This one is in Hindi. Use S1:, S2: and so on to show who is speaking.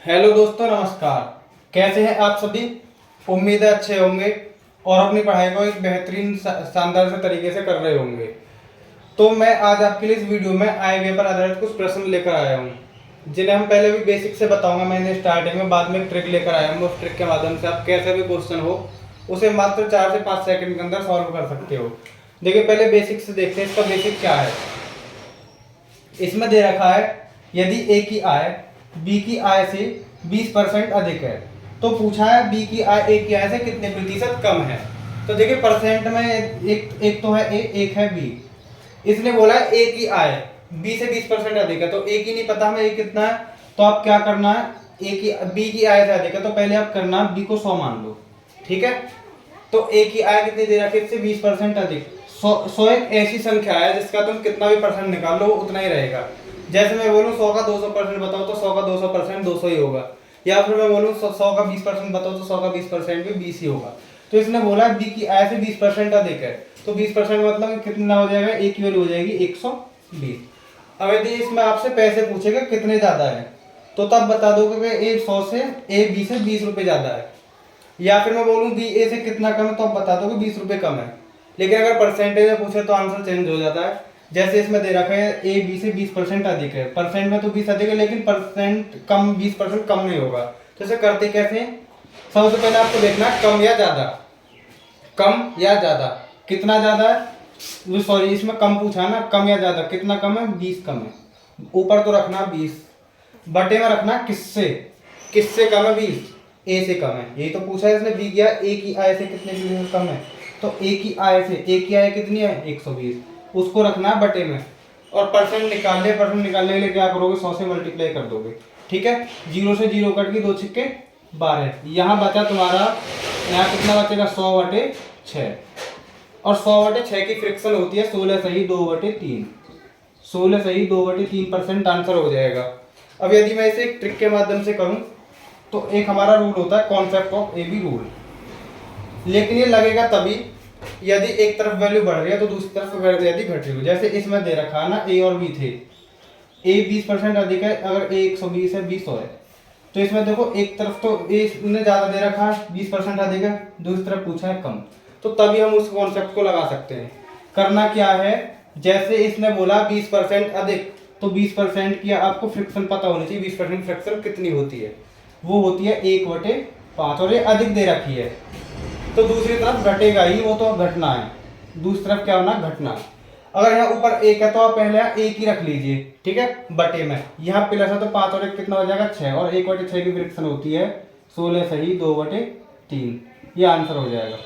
S1: हेलो दोस्तों, नमस्कार। कैसे हैं आप सभी? उम्मीद है अच्छे होंगे और अपनी पढ़ाई को एक बेहतरीन शानदार से तरीके से कर रहे होंगे। तो मैं आज आपके लिए इस वीडियो में आईवीए पर आधारित कुछ प्रश्न लेकर आया हूं, जिन्हें हम पहले भी बेसिक से बताऊंगा। मैंने स्टार्टिंग में, बाद में एक ट्रिक लेकर आया हूं। उस ट्रिक के माध्यम से आप कैसे भी क्वेश्चन हो उसे मात्र 4 से 5 सेकंड के अंदर सॉल्व कर सकते हो। देखिए, पहले बेसिक से देखते हैं। इसका बेसिक क्या है। इसमें दे रखा है, यदि ए की आय बी की आय से 20% अधिक है, तो पूछा है बी की आय ए की आय से कितने प्रतिशत कम है। तो देखिए, परसेंट में एक तो है ए, एक है बी। इसने बोला है ए की आय बी से 20% अधिक है, तो ए की नहीं पता हमें ए कितना है। तो आप क्या करना है, ए की बी की आय से अधिक है तो पहले आप करना बी को 100 मान लो। ठीक है, तो ए की आय कितनी दे रखी है, इससे 20% अधिक। 100 एक ऐसी संख्या है जिसका तुम कितना भी परसेंट निकाल लो उतना ही रहेगा। जैसे मैं बोलूँ 100 का 200% बताओ तो 100 का 200% 200 ही होगा। या फिर मैं बोलूँ 100 का 20% बताओ तो 100 का 20% भी 20 ही होगा। तो इसने बोला बी की आय से 20% अधिक है, तो 20% मतलब कितना हो जाएगा, ए की वैल्यू हो जाएगी 120। अब यदि इसमें आपसे पैसे पूछेगा कितने ज्यादा है, तो तब बता दोगे कि ए 100 से ए बी से 20 रुपए ज्यादा है। या फिर मैं बोलूँ बी ए से कितना कम है, तो आप बता दोगे 20 रुपए कम है। लेकिन अगर परसेंटेज में पूछे तो आंसर चेंज हो जाता है। जैसे इसमें दे रखा है ए बी से 20% अधिक है, परसेंट में तो 20 अधिक है लेकिन परसेंट कम, 20% कम नहीं होगा। तो इसे करते कैसे हैं? सबसे पहले आपको देखना है कम या ज्यादा। कम या ज्यादा, कितना ज्यादा है, सॉरी इसमें कम पूछा है ना, कम या ज्यादा, कितना कम है, 20 कम है। ऊपर तो रखना 20, बटे में रखना किससे, किससे कम है, 20, ए से कम है। यही तो पूछा है इसने, बी किया ए की आय से कितने प्रतिशत कम है, तो ए की आय से, ए की आय कितनी है 120, उसको रखना है बटे में। और परसेंट निकालने, परसेंट निकालने के लिए क्या करोगे, 100 से मल्टीप्लाई कर दोगे। ठीक है, 0 से 0 कट के 2 छिक्के 12। यहाँ बचा तुम्हारा, यहाँ कितना बचेगा, 100/6। और 100/6 की फ्रैक्शन होती है 16 सही 2/3। 16 सही 2/3% आंसर हो जाएगा। अब यदि मैं इसे एक ट्रिक के माध्यम से करूं, तो एक हमारा रूल होता है concept of A B rule, लेकिन ये लगेगा तभी यदि एक तरफ वैल्यू बढ़ रही है तो दूसरी तरफ वैल्यू यदि घट रही हो। जैसे इसमें दे रखा है ना, ए और बी थे, ए 20% अधिक है, अगर ए 120 है, 20 है, तो इसमें देखो एक तरफ तो ए ने ज्यादा दे रखा है, 20% अधिक है, दूसरी तरफ पूछा है कम, तो तभी हम उस कॉन्सेप्ट को लगा सकते हैं। करना क्या है, जैसे इसने बोला 20% अधिक, तो 20% की आपको फ्रैक्शन पता होनी चाहिए। 20% फ्रैक्शन कितनी होती है, वो होती है 1/5, और ये अधिक दे रखी है तो दूसरी तरफ घटेगा ही, वो तो घटना है, दूसरी तरफ क्या होना, घटना। अगर यहाँ ऊपर एक है तो आप पहले यहाँ एक ही रख लीजिए, ठीक है, बटे में। यहाँ प्लस है तो 5 और 1 कितना हो जाएगा, 6, और 1/6 की फ्रैक्शन होती है 16 सही 2/3। ये आंसर हो जाएगा।